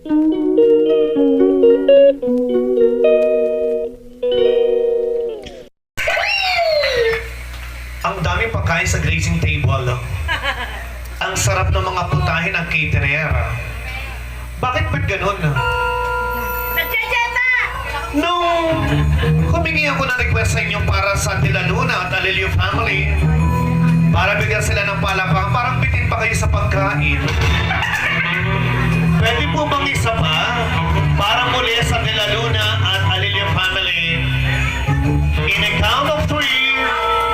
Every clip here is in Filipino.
Ang daming pagkain sa grazing table. Ang sarap ng mga putahin ng caterer. Bakit ba't ganun? Nagtsetseta! Nung humingi ako ng request sa inyo para sa De La Luna at Alilio family, para bigyan sila ng palakpakan, parang bitin pa kayo sa pagkain. Pwede po bang isa pa? Para muli sa De La Luna at Alilio family, in a count of 3,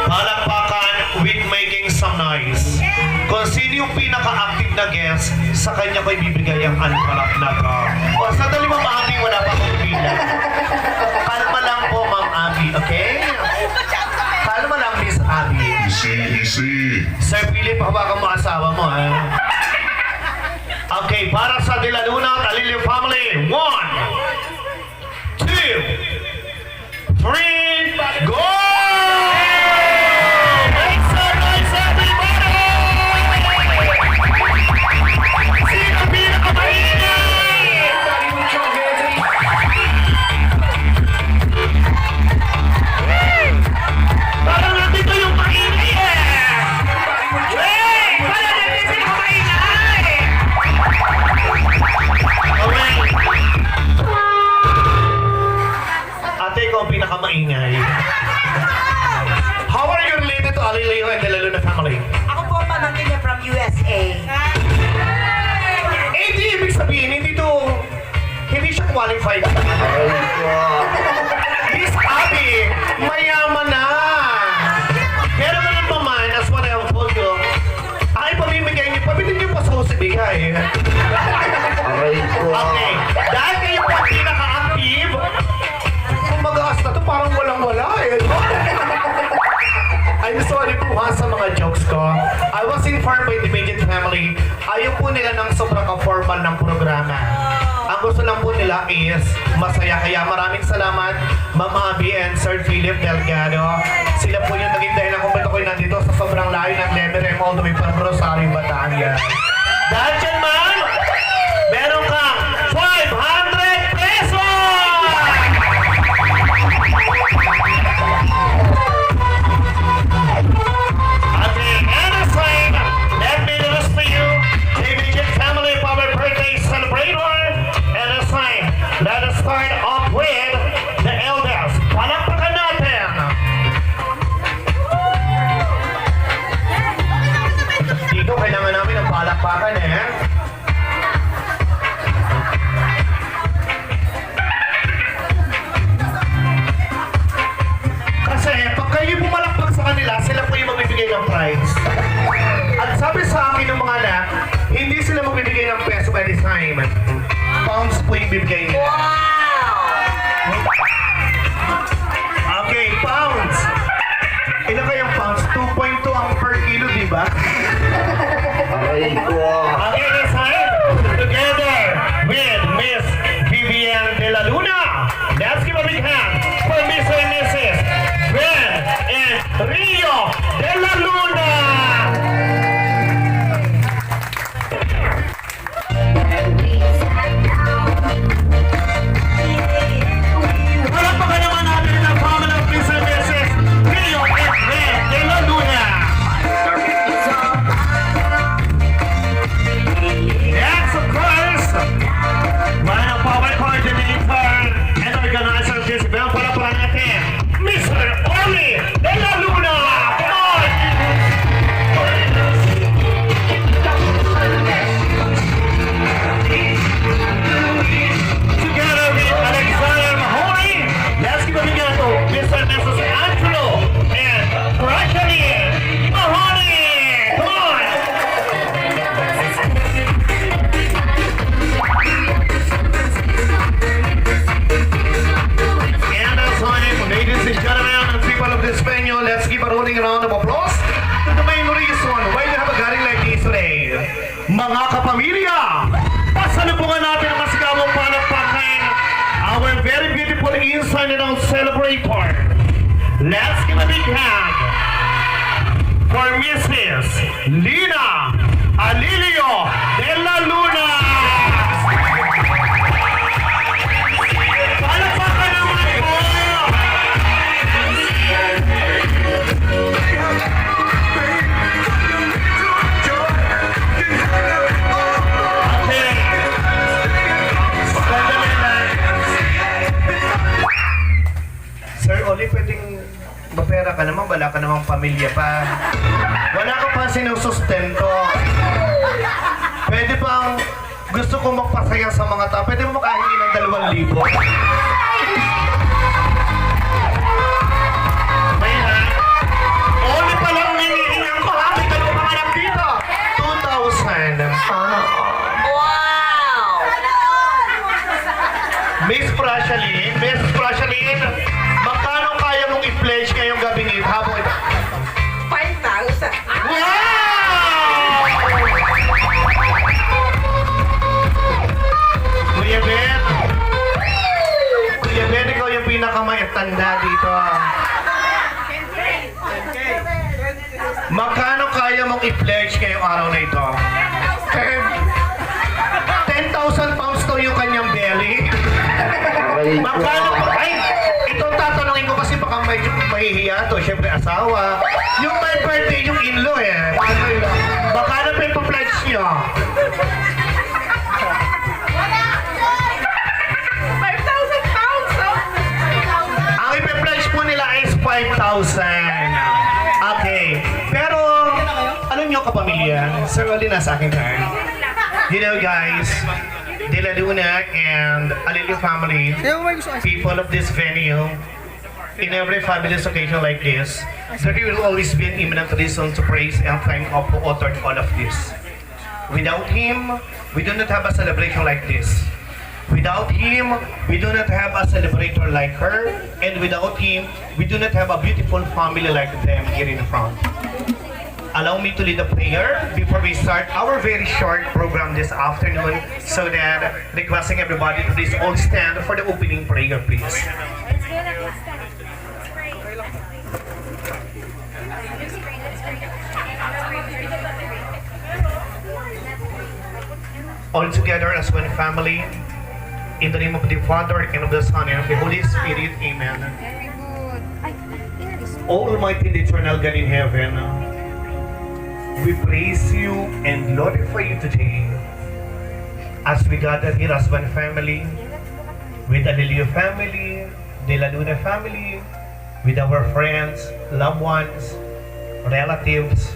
palakpakan with making some noise. Kung sino yung pinaka-active na guest, sa kanya ko ibibigay ang unpalak na ka. O, sandali Ma'am Abby, wala pa akong pila. Kalma lang po, Ma'am Abby, okay? Kalma lang, Miss Abby. Easy. Sir Philip, hawakan mo asawa mo, ha? Okay, para sa De La Luna at Alilio family, 1, 2, 3, go! Make some noise, everybody! Sino pinakamaingay? Parang nandito yung maingay eh! Hey! Parang nandito yung maingay! Okay. Ate, ikaw ang pinakamaingay. How are you related to Alilio and De La Luna family? Ako po ang pamangkin niya from USA. Eh, di ibig sabihin, hindi siya qualified. Miss Abby, mayaman na. Pero naman naman, as what I have told you, ay pamimigay niyo, pabili niyo pa sa usibigay. Okay, dahil kayo po ang pinaka-active, kung mag-aas na to, parang walang-wala eh. I'm sorry po ha sa mga jokes ko. I was informed by the immediate family, ayaw po nila ng sobrang ka-formal ng programa. Ang gusto lang po nila is masaya. Kaya maraming salamat, Ma'am Abby and Sir Philip Delgado. Sila po yung naging dahilan kung ba't ako'y nandito sa sobrang layo ng Lemerem all the way from Rosario, Batangas. Dahil dyan, ma'am, meron kang 500 pesos! Okay, and a sign, let me introduce to you the immediate family of our birthday celebrator. And a sign, let us start off with the elders. Palakpakan natin! Dito, kailangan namin ng palakpakan eh. Kasi pag kayo pumalakpak sa kanila, sila po yung magbibigay ng prize. At sabi sa akin ng mga anak, hindi sila magbibigay ng peso by this time. Pounds po yung bibigay nila. Okay, pounds. Ilan kayang pounds? 2.2 ang per kilo, di ba? Okay, this time, together with Miss Vivian De La Luna. Let's give a big hand for Mr. and Mrs. Ben and Rio De La Luna. Palakpakan naman natin ang family of Mr. and Mrs. Rio and Ben De La Luna. Yes, of course. One of our coordinator and organizer of this event, palakpakan natin, Mr. Oli De La Luna. Come on! Together with Alexander Mahoney, let's give a big hand to Mr. and Mrs. Angelo and Rachel Mahoney. Come on! And as time, ladies and gentlemen, and people of this venue, let's give a rolling round of applause to the main reason why we have a gathering like this today. Mga kapamilya, pasalubungan natin ang masigawang palakpakan, our very beautiful inside and out celebrator. Let's give a big hand for Mrs. Lina Alilio De La Luna. wala ka namang pamilya pa. Wala ka pa sinusustento. Pwede bang gusto ko magpasaya sa mga tao? Pwede mo makahingi ng 2,000. May ha? Only pa lang hinihingan ko ha? May dalawa mga anak dito. 2,000. Wow! Miss Prashalin, magkano kaya mong i-pledge ngayong gabing ito? Habang ito. 5,000. Wow! Kuya Ben, ikaw yung pinakamaitanda dito. Magkano kaya mong i-pledge ngayong araw na ito? 10,000 pounds to yung kanyang belly. Magkano pa? Ay, itong tatanungin ko kasi baka medyo mahihiya to. Siyempre asawa. Yung my birthday, yung in-law eh. Magkano pa yung pledge nyo? 5,000 pounds! Ang ipipledge po nila is 5,000. Okay. Pero, alam nyo kapamilya, Sir Oli na sa akin turn. You know guys, De La Luna and Alilio family, people of this venue, in every fabulous occasion like this, there will always be an imminent reason to praise and thank God who authored all of this. Without Him, we do not have a celebration like this. Without Him, we do not have a celebrator like her, and without Him, we do not have a beautiful family like them here in front. Allow me to lead a prayer before we start our very short program this afternoon, so that requesting everybody to please all stand for the opening prayer, please. Let's go na, let's stand. Let's pray. All together as one family, in the name of the Father, and of the Son, and of the Holy Spirit, Amen. Very good. Ay, here is. O Almighty and eternal God in heaven, we praise you and glorify you today as we gather here as one family, with the Alilio family, De La Luna family, with our friends, loved ones, relatives,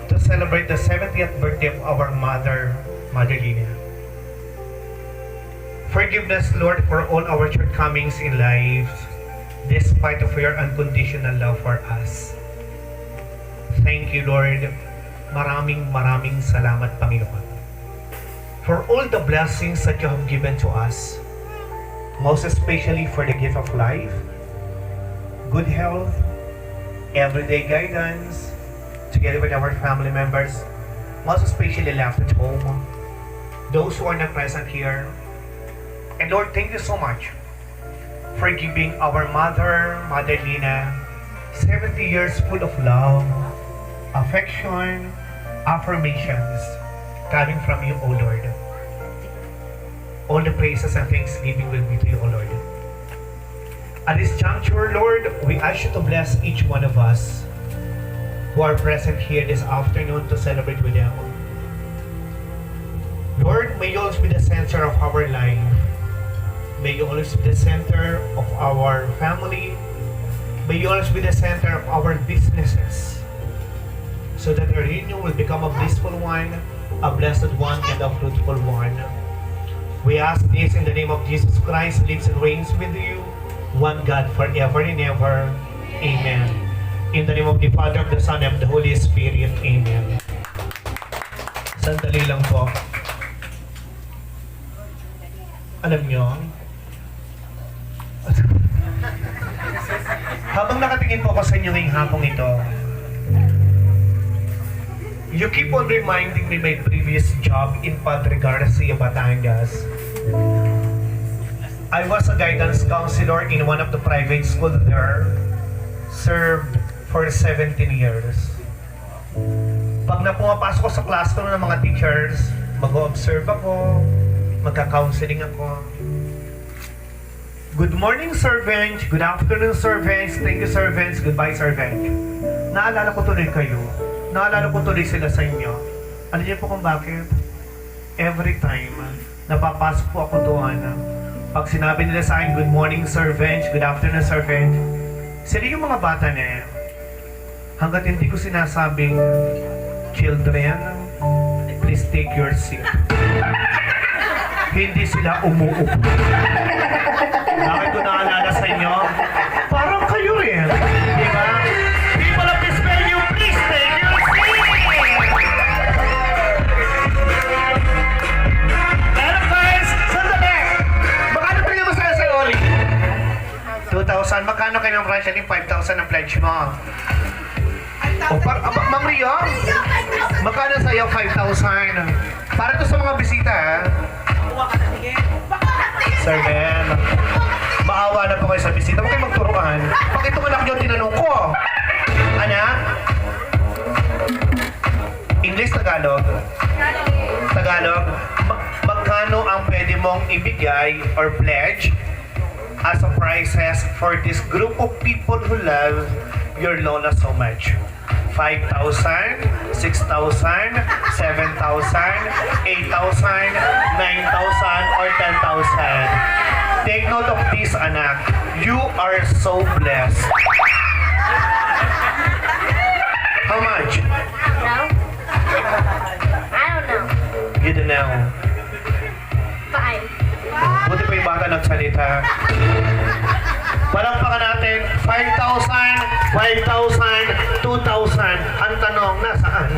to celebrate the 70th birthday of our mother, Mother Lina. Forgive us, Lord, for all our shortcomings in life, despite of your unconditional love for us. Thank you, Lord. Maraming salamat, Panginoon, for all the blessings that you have given to us, most especially for the gift of life, good health, everyday guidance, together with our family members, most especially left at home, those who are not present here. And Lord, thank you so much for giving our mother, Mother Lina, 70 years full of love, affection, affirmations coming from you, O Lord. All the praises and thanksgiving will be to you, O Lord. At this juncture, Lord, we ask you to bless each one of us who are present here this afternoon to celebrate with them. Lord, may you always be the center of our life. May you always be the center of our family. May you always be the center of our businesses, so that our union will become a blissful one, a blessed one, and a fruitful one. We ask this in the name of Jesus Christ, who lives and reigns with you, one God, forever and ever. Amen. In the name of the Father, of the Son, and of the Holy Spirit. Amen. Sandali lang po. Alam nyo, habang nakatingin po ako sa inyo ngayong hapong ito, you keep on reminding me my previous job in Padre Garcia, Batangas. I was a guidance counselor in one of the private schools there, served for 17 years. Pag na pumapasok ko sa classroom ng mga teachers, mag-observe ako, magka-counseling ako. Good morning, servants. Good afternoon, servants. Thank you, servants. Goodbye, servant. Naalala ko tuloy kayo. Naalala ko tuloy sila sa inyo. Alam niyo po kung bakit? Every time napapasok po ako doon, pag sinabi nila sa akin, good morning, servants. Good afternoon, servant. Sila yung mga bata na yan. hanggat hindi ko sinasabing, children, please take your seat. Hindi sila umuupo. Bakit ko naalala sa inyo? Parang kayo rin. Di ba? People of this venue, please take your seat! Pero guys, sandali! Magkano pinili mo sa'yo sa'yo, Oli? 2,000. Magkano kayo ng Russia din? 5,000 ang pledge mo. O, Ma'am Rio? Magkano sa'yo? 5,000. Para to sa mga bisita, ha? Sir Ben, maawa na po kayo sa bisita. Huwag kayo magturuan. Bakit itong anak nyo tinanong ko? Anak? English, Tagalog? Tagalog? Magkano ang pwede mong ibigay or pledge as a prizes for this group of people who love your Lola so much? 5,000, 6,000, 7,000, 8,000, 9,000, or 10,000. Take note of this, anak. You are so blessed. How much? No? I don't know. You don't know. 5. Buti pa yung bata nagsalita. Palakpakan natin, 5,000, 5,000, 2,000. Ang tanong, nasaan?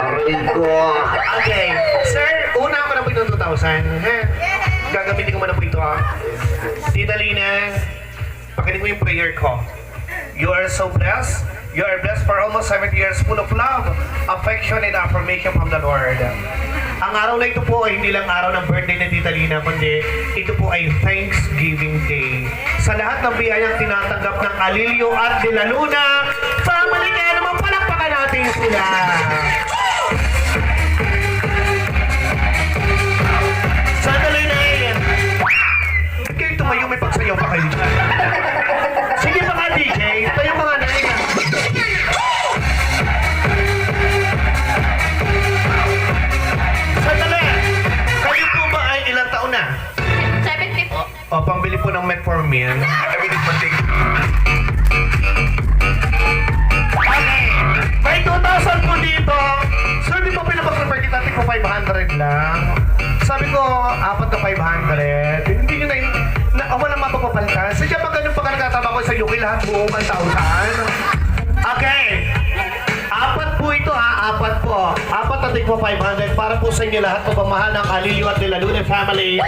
Aray ko. Okay. Sir, una ko na po itong 2,000. Gagamitin ko muna po ito, ha? Tita Lina, pakinig mo yung prayer ko. You are so blessed. You are blessed for almost 7 years full of love, affection, and affirmation from the Lord. Ang araw na ito po ay hindi lang araw ng birthday ni Tita Lina, kundi ito po ay Thanksgiving Day. Sa lahat ng biyayang tinatanggap ng Alilio at De La Luna, family, kaya naman palakpakan natin sila. Sandali na yan. Kayo tumayo, may pagsayaw pa kayo. Sige mga DJ, tayo mga na yan. Sandali! Kayo po ba ay ilang taon na? 70 po. O, pambili po ng metformin. Okay! May 2,000 po dito. Sir, di ba pinapag-refer kita? Tingin ko 500 lang. Sabi ko, 4 na 500. Hindi nyo walang mapapapalitan. Sadya pag ganun pa ka nagtatama ko sa UK, lahat buong 1,000. Okay! 4 po ito, ha? 4 po. 4 na tig po 500 para po sa inyo lahat. Pagmamahal ng Alilio at De La Luna family.